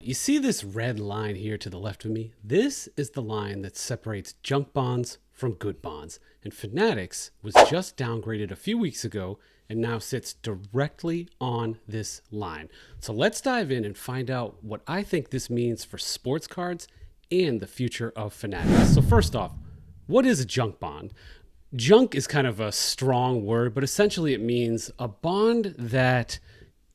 You see this red line here to the left of me? This is the line that separates junk bonds from good bonds. And Fanatics was just downgraded a few weeks ago and now sits directly on this line. So let's dive in and find out what I think this means for sports cards and the future of Fanatics. So first off, what is a junk bond? Junk is kind of a strong word, but essentially it means a bond that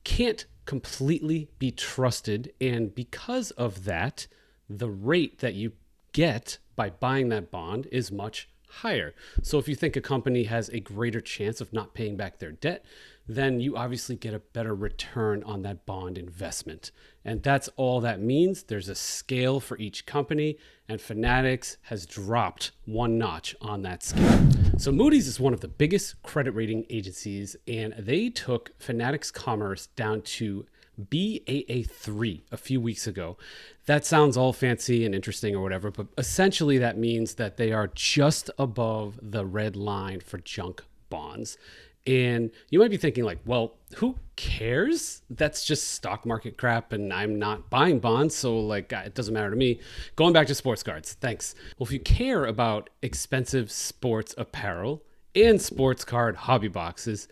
can't completely be trusted, and because of that, the rate that you get by buying that bond is much higher. So if you think a company has a greater chance of not paying back their debt, then you obviously get a better return on that bond investment. And that's all that means. There's a scale for each company, and Fanatics has dropped one notch on that scale. So Moody's is one of the biggest credit rating agencies, and they took Fanatics Commerce down to Baa3 a few weeks ago. That sounds all fancy and interesting or whatever, but essentially that means that they are just above the red line for junk bonds. And you might be thinking like, well, who cares? That's just stock market crap and I'm not buying bonds, so like it doesn't matter to me. Going back to sports cards, thanks. Well, if you care about expensive sports apparel and sports card hobby boxes,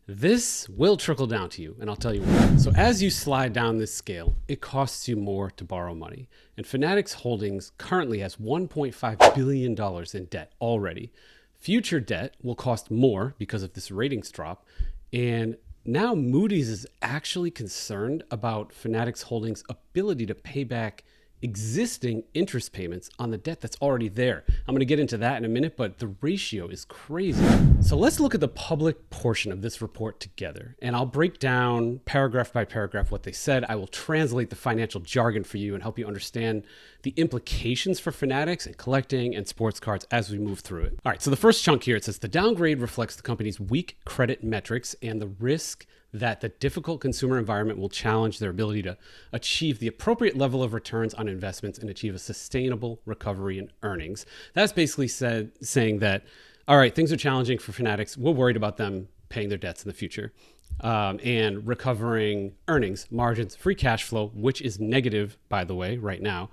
this will trickle down to you, and I'll tell you why. So as you slide down this scale, it costs you more to borrow money. And Fanatics Holdings currently has $1.5 billion in debt already. Future debt will cost more because of this ratings drop. And now Moody's is actually concerned about Fanatics Holdings' ability to pay back existing interest payments on the debt that's already there. I'm going to get into that in a minute, but the ratio is crazy. So let's look at the public portion of this report together, and I'll break down paragraph by paragraph what they said. I will translate the financial jargon for you and help you understand the implications for Fanatics and collecting and sports cards as we move through it. All right, so the first chunk here, it says the downgrade reflects the company's weak credit metrics and the risk that the difficult consumer environment will challenge their ability to achieve the appropriate level of returns on investments and achieve a sustainable recovery in earnings. That's basically saying that, all right, things are challenging for Fanatics. We're worried about them paying their debts in the future and recovering earnings, margins, free cash flow, which is negative, by the way, right now,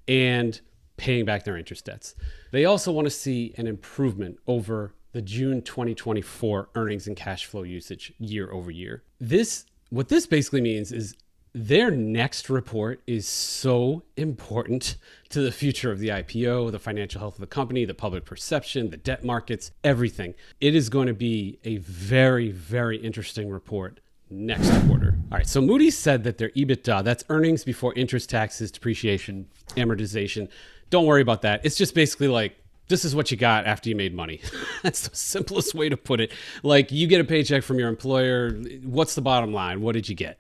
and paying back their interest debts. They also want to see an improvement over the June 2024 earnings and cash flow usage year over year. What this basically means is their next report is so important to the future of the IPO, the financial health of the company, the public perception, the debt markets, everything. It is going to be a very, very interesting report next quarter. All right, so Moody said that their EBITDA, that's earnings before interest, taxes, depreciation, amortization. Don't worry about that. It's just basically like, this is what you got after you made money. That's the simplest way to put it. Like, you get a paycheck from your employer. What's the bottom line? What did you get?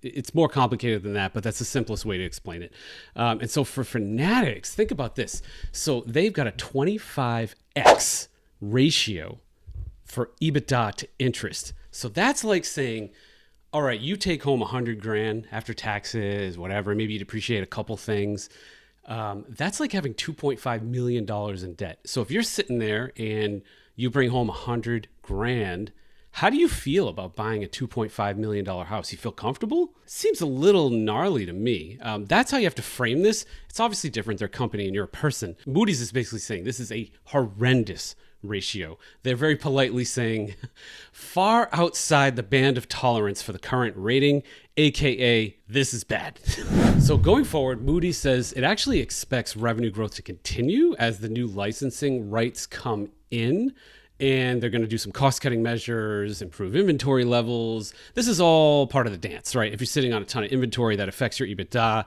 It's more complicated than that, but that's the simplest way to explain it. And so for Fanatics, think about this. So they've got a 25x ratio for EBITDA to interest. So that's like saying, all right, you take home 100 grand after taxes, whatever, maybe you depreciate a couple things. That's like having $2.5 million in debt. So if you're sitting there and you bring home 100 grand, how do you feel about buying a $2.5 million house? You feel comfortable? Seems a little gnarly to me. That's how you have to frame this. It's obviously different. They're a company and you're a person. Moody's is basically saying this is a horrendous ratio. They're very politely saying far outside the band of tolerance for the current rating, aka this is bad. So going forward, Moody says it actually expects revenue growth to continue as the new licensing rights come in, and they're going to do some cost-cutting measures, improve inventory levels. This is all part of the dance, right? If you're sitting on a ton of inventory that affects your EBITDA,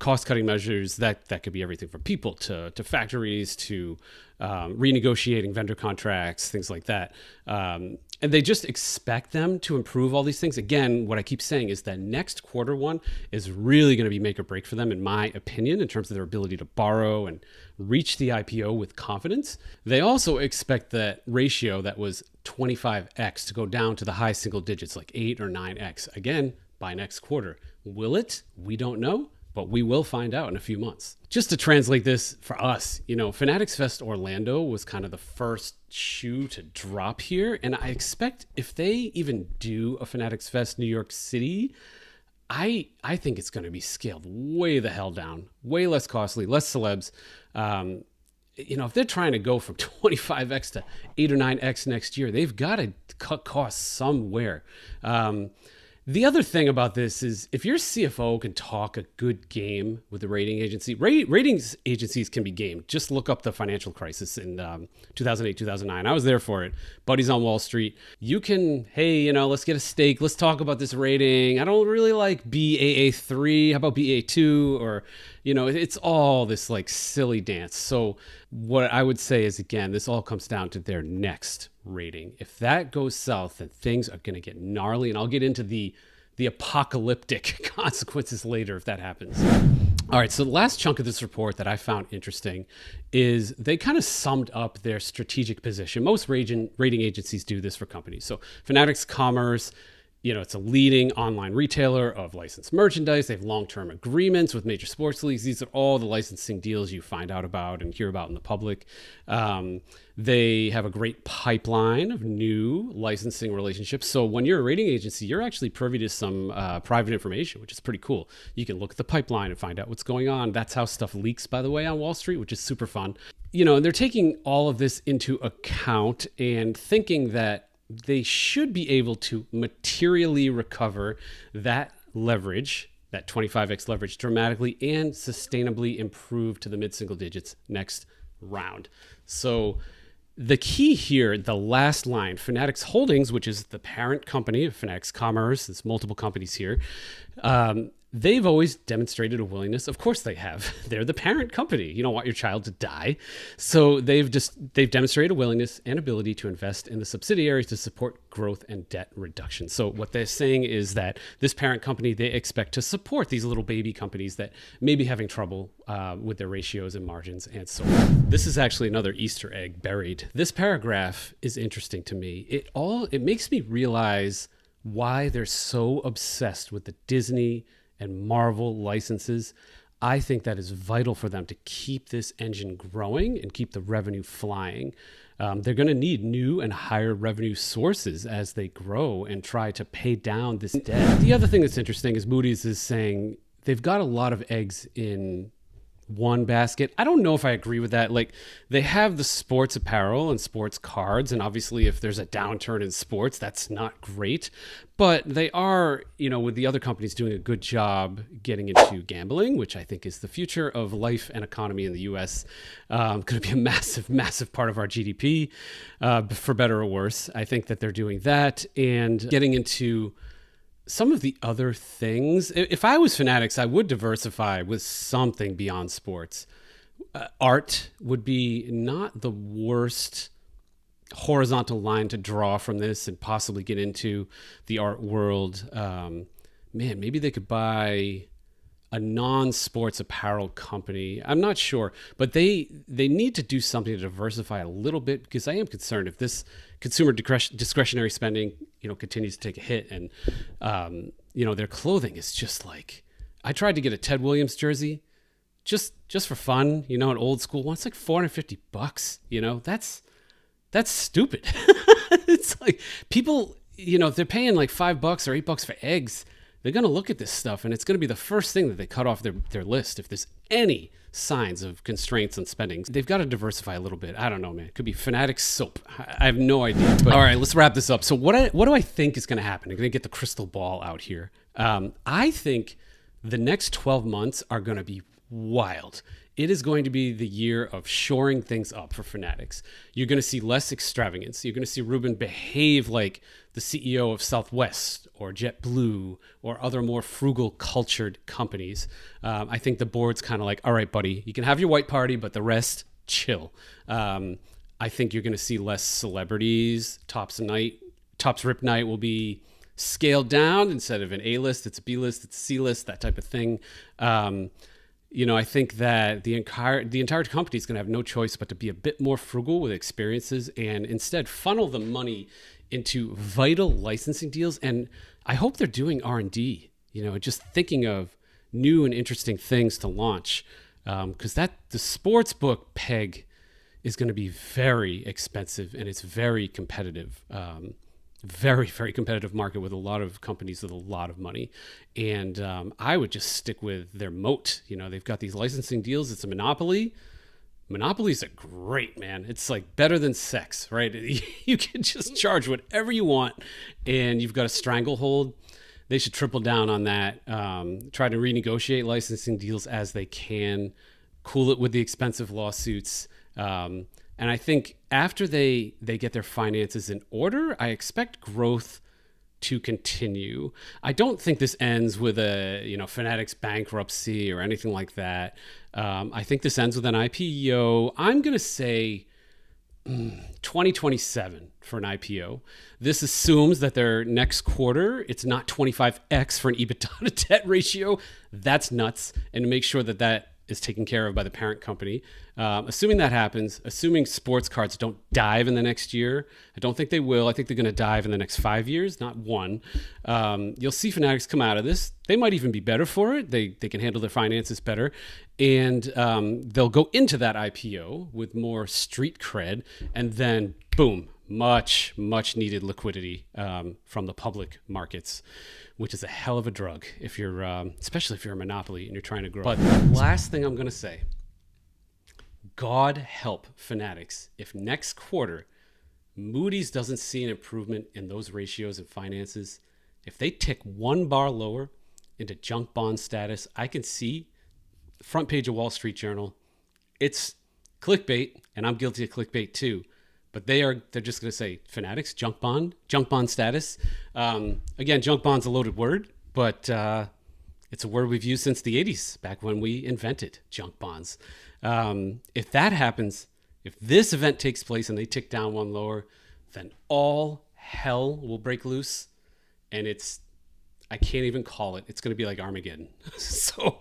cost-cutting measures, that could be everything from people to factories to renegotiating vendor contracts, things like that. And they just expect them to improve all these things. Again, what I keep saying is that next quarter one is really going to be make or break for them, in my opinion, in terms of their ability to borrow and reach the IPO with confidence. They also expect that ratio that was 25x to go down to the high single digits, like 8 or 9x, again, by next quarter. Will it? We don't know, but we will find out in a few months. Just to translate this for us, Fanatics Fest Orlando was kind of the first shoe to drop here. And I expect if they even do a Fanatics Fest New York City, I think it's going to be scaled way the hell down, way less costly, less celebs. If they're trying to go from 25x to 8 or 9x next year, they've got to cut costs somewhere. The other thing about this is if your CFO can talk a good game with the rating agency, ratings agencies can be gamed. Just look up the financial crisis in 2008, 2009. I was there for it. Buddies on Wall Street. You can, hey, let's get a steak. Let's talk about this rating. I don't really like BAA3. How about BA2? Or, it's all this like silly dance. So what I would say is, again, this all comes down to their next rating. If that goes south, then things are going to get gnarly, and I'll get into the apocalyptic consequences later if that happens. All right, so the last chunk of this report that I found interesting is they kind of summed up their strategic position. Most rating agencies do this for companies. So Fanatics Commerce, it's a leading online retailer of licensed merchandise. They have long-term agreements with major sports leagues. These are all the licensing deals you find out about and hear about in the public. They have a great pipeline of new licensing relationships. So when you're a rating agency, you're actually privy to some private information, which is pretty cool. You can look at the pipeline and find out what's going on. That's how stuff leaks, by the way, on Wall Street, which is super fun. And they're taking all of this into account and thinking that they should be able to materially recover that leverage, that 25x leverage, dramatically and sustainably improve to the mid-single digits next round. So the key here, the last line, Fanatics Holdings, which is the parent company of Fanatics Commerce, there's multiple companies here, they've always demonstrated a willingness. Of course they have. They're the parent company. You don't want your child to die. So they've demonstrated a willingness and ability to invest in the subsidiaries to support growth and debt reduction. So what they're saying is that this parent company, they expect to support these little baby companies that may be having trouble with their ratios and margins and so on. This is actually another Easter egg buried. This paragraph is interesting to me. It makes me realize why they're so obsessed with the Disney and Marvel licenses. I think that is vital for them to keep this engine growing and keep the revenue flying. They're going to need new and higher revenue sources as they grow and try to pay down this debt. The other thing that's interesting is Moody's is saying they've got a lot of eggs in one basket. I don't know if I agree with that. Like, they have the sports apparel and sports cards, and obviously if there's a downturn in sports, that's not great. But they are, with the other companies, doing a good job getting into gambling, which I think is the future of life and economy in the U.S. Going to be a massive, massive part of our GDP, for better or worse. I think that they're doing that and getting into some of the other things. If I was Fanatics, I would diversify with something beyond sports. Art would be not the worst horizontal line to draw from this and possibly get into the art world. Maybe they could buy a non-sports apparel company. I'm not sure, but they need to do something to diversify a little bit, because I am concerned if this consumer discretionary spending, continues to take a hit, and their clothing is just like, I tried to get a Ted Williams jersey just for fun, an old school one. It's like $450, that's stupid. It's like people, if they're paying like $5 or $8 for eggs, they're going to look at this stuff and it's going to be the first thing that they cut off their list if there's any signs of constraints on spending. They've got to diversify a little bit. I don't know, man. It could be Fanatics soap. I have no idea. But all right, let's wrap this up. So what do I think is going to happen? I'm going to get the crystal ball out here. I think the next 12 months are going to be wild. It is going to be the year of shoring things up for Fanatics. You're going to see less extravagance. You're going to see Ruben behave like the CEO of Southwest or JetBlue or other more frugal, cultured companies. I think the board's kind of like, all right, buddy, you can have your white party, but the rest, chill. I think you're going to see less celebrities. Topps Rip Night will be scaled down. Instead of an A-list, it's a B-list, it's a C-list, that type of thing. I think that the entire company is going to have no choice but to be a bit more frugal with experiences and instead funnel the money into vital licensing deals. And I hope they're doing R&D, just thinking of new and interesting things to launch, because the sports book peg is going to be very expensive and it's very competitive. very, very competitive market with a lot of companies with a lot of money. And I would just stick with their moat. You know, they've got these licensing deals. It's a monopoly. Monopolies are great, man. It's like better than sex, right? You can just charge whatever you want and you've got a stranglehold. They should triple down on that. Try to renegotiate licensing deals as they can. Cool it with the expensive lawsuits. And I think after they get their finances in order, I expect growth to continue. I don't think this ends with a Fanatics bankruptcy or anything like that. I think this ends with an IPO. I'm going to say 2027 for an IPO. This assumes that their next quarter, it's not 25x for an EBITDA to debt ratio. That's nuts. And to make sure that that is taken care of by the parent company. Assuming that happens, assuming sports cards don't dive in the next year, I don't think they will. I think they're going to dive in the next 5 years, not one. You'll see Fanatics come out of this. They might even be better for it. They can handle their finances better. And they'll go into that IPO with more street cred. And then, boom, much needed liquidity from the public markets, which is a hell of a drug if you're, especially if you're a monopoly and you're trying to grow. But last thing I'm going to say, God help Fanatics if next quarter Moody's doesn't see an improvement in those ratios and finances. If they tick one bar lower into junk bond status, I can see front page of Wall Street Journal. It's clickbait, and I'm guilty of clickbait too. But they're just going to say Fanatics, junk bond status. Again, junk bond's a loaded word, but it's a word we've used since the 80s, back when we invented junk bonds. If that happens, if this event takes place and they tick down one lower, then all hell will break loose. And I can't even call it. It's going to be like Armageddon. So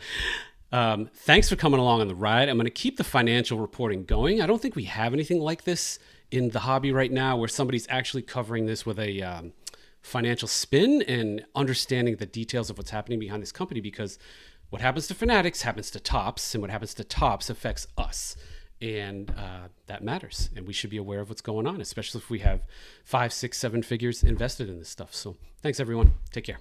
thanks for coming along on the ride. I'm going to keep the financial reporting going. I don't think we have anything like this in the hobby right now where somebody's actually covering this with a financial spin and understanding the details of what's happening behind this company, because what happens to Fanatics happens to Topps, and what happens to Topps affects us. And that matters. And we should be aware of what's going on, especially if we have 5, 6, 7 figures invested in this stuff. So thanks, everyone. Take care.